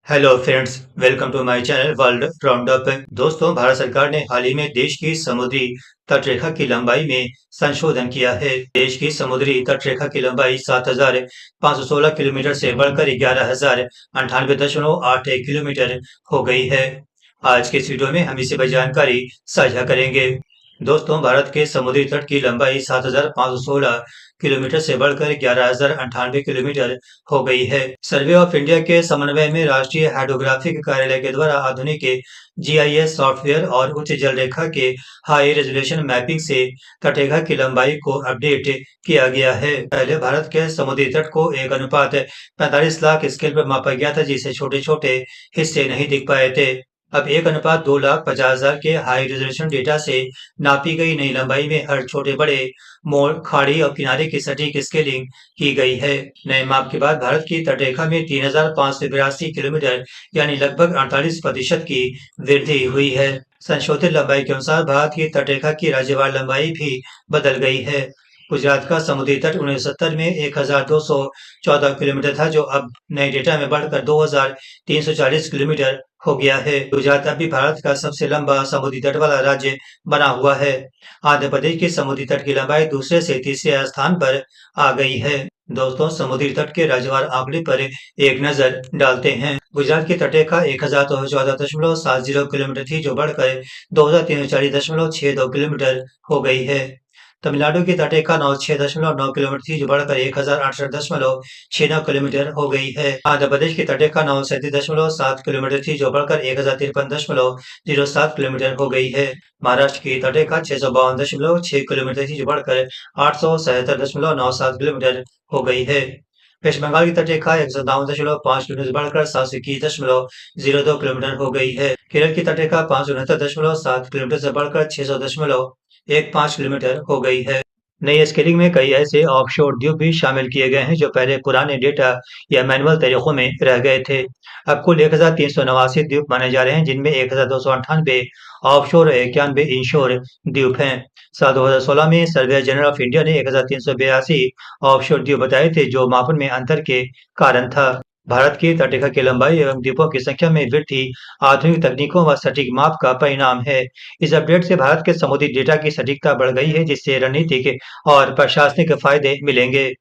Hello friends, welcome to my channel world roundup. दोस्तों, भारत सरकार ने हाल ही में देश की समुद्री तटरेखा की लंबाई में संशोधन किया है। देश की समुद्री तटरेखा की लंबाई 7,516 किलोमीटर से बढ़कर 11,098.81 किलोमीटर हो गई है। आज के इस वीडियो में हम इसी पर जानकारी साझा करेंगे। दोस्तों, भारत के समुद्री तट की लंबाई 7,516 किलोमीटर से बढ़कर 11,098 किलोमीटर हो गई है। सर्वे ऑफ इंडिया के समन्वय में राष्ट्रीय हाइड्रोग्राफिक कार्यालय के द्वारा आधुनिक जीआईएस सॉफ्टवेयर और उच्च जल रेखा के हाई रेजोल्यूशन मैपिंग से तटरेखा की लंबाई को अपडेट किया गया है। पहले भारत के समुद्री तट को 1:45 लाख स्केल पर मापा गया था, जिसे छोटे छोटे हिस्से नहीं दिख पाए थे। अब 1:2,50,000 के हाई रेजोल्यूशन डेटा से नापी गई नई लंबाई में हर छोटे बड़े मोड़, खाड़ी और किनारे की सटीक स्केलिंग की गई है। नए माप के बाद भारत की तटरेखा में 3,582 किलोमीटर यानी लगभग 48% की वृद्धि हुई है। संशोधित लंबाई के अनुसार भारत की तटरेखा की राज्यवार लंबाई भी बदल गई है। गुजरात का समुद्री तट 1970 में 1,214 किलोमीटर था, जो अब नए डेटा में बढ़कर 2,340 किलोमीटर हो गया है। गुजरात अब भी भारत का सबसे लंबा समुद्री तट वाला राज्य बना हुआ है। आंध्र प्रदेश के समुद्री तट की लंबाई दूसरे से तीसरे स्थान पर आ गई है। दोस्तों, समुद्री तट के राज्यवार आंकड़े पर एक नजर डालते हैं। गुजरात की तटरेखा 1,214.70 किलोमीटर थी, जो बढ़कर 2,340.62 किलोमीटर हो गई है। तमिलनाडु की तटरेखा 96.9 किलोमीटर थी, जो बढ़कर 1,068.69 किलोमीटर हो गई है। आंध्र प्रदेश की तटरेखा 937.7 किलोमीटर थी, जो बढ़कर 1,053.07 किलोमीटर हो गई है। महाराष्ट्र की तटरेखा 652.6 किलोमीटर थी, जो बढ़कर 877.97 किलोमीटर हो गई है। पश्चिम बंगाल की तटरेखा 157.5 किलोमीटर से बढ़कर 721.02 किलोमीटर हो गई है। केरल की तटरेखा 569.7 किलोमीटर से बढ़कर 600.15 किलोमीटर हो गई है। नई स्केलिंग में कई ऐसे ऑफशोर द्वीप भी शामिल किए गए हैं, जो पहले पुराने डेटा या मैनुअल तरीकों में रह गए थे। अब कुल 1,389 द्वीप माने जा रहे हैं, जिनमें 1,298 ऑफशोर और 91 इनशोर द्वीप हैं। साल 2016 में सर्वे जनरल ऑफ इंडिया ने 1,382 ऑफशोर द्वीप बताए थे, जो मापन में अंतर के कारण था। भारत की तटरेखा की लंबाई एवं द्वीपों की संख्या में वृद्धि आधुनिक तकनीकों व सटीक माप का परिणाम है। इस अपडेट से भारत के समुद्री डेटा की सटीकता बढ़ गई है, जिससे रणनीतिक और प्रशासनिक फायदे मिलेंगे।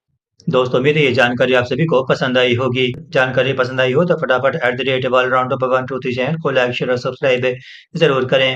दोस्तों, मेरी ये जानकारी आप सभी को पसंद आई होगी। जानकारी पसंद आई हो तो फटाफट @123 चैनल को लाइक शेयर और सब्सक्राइब जरूर करें।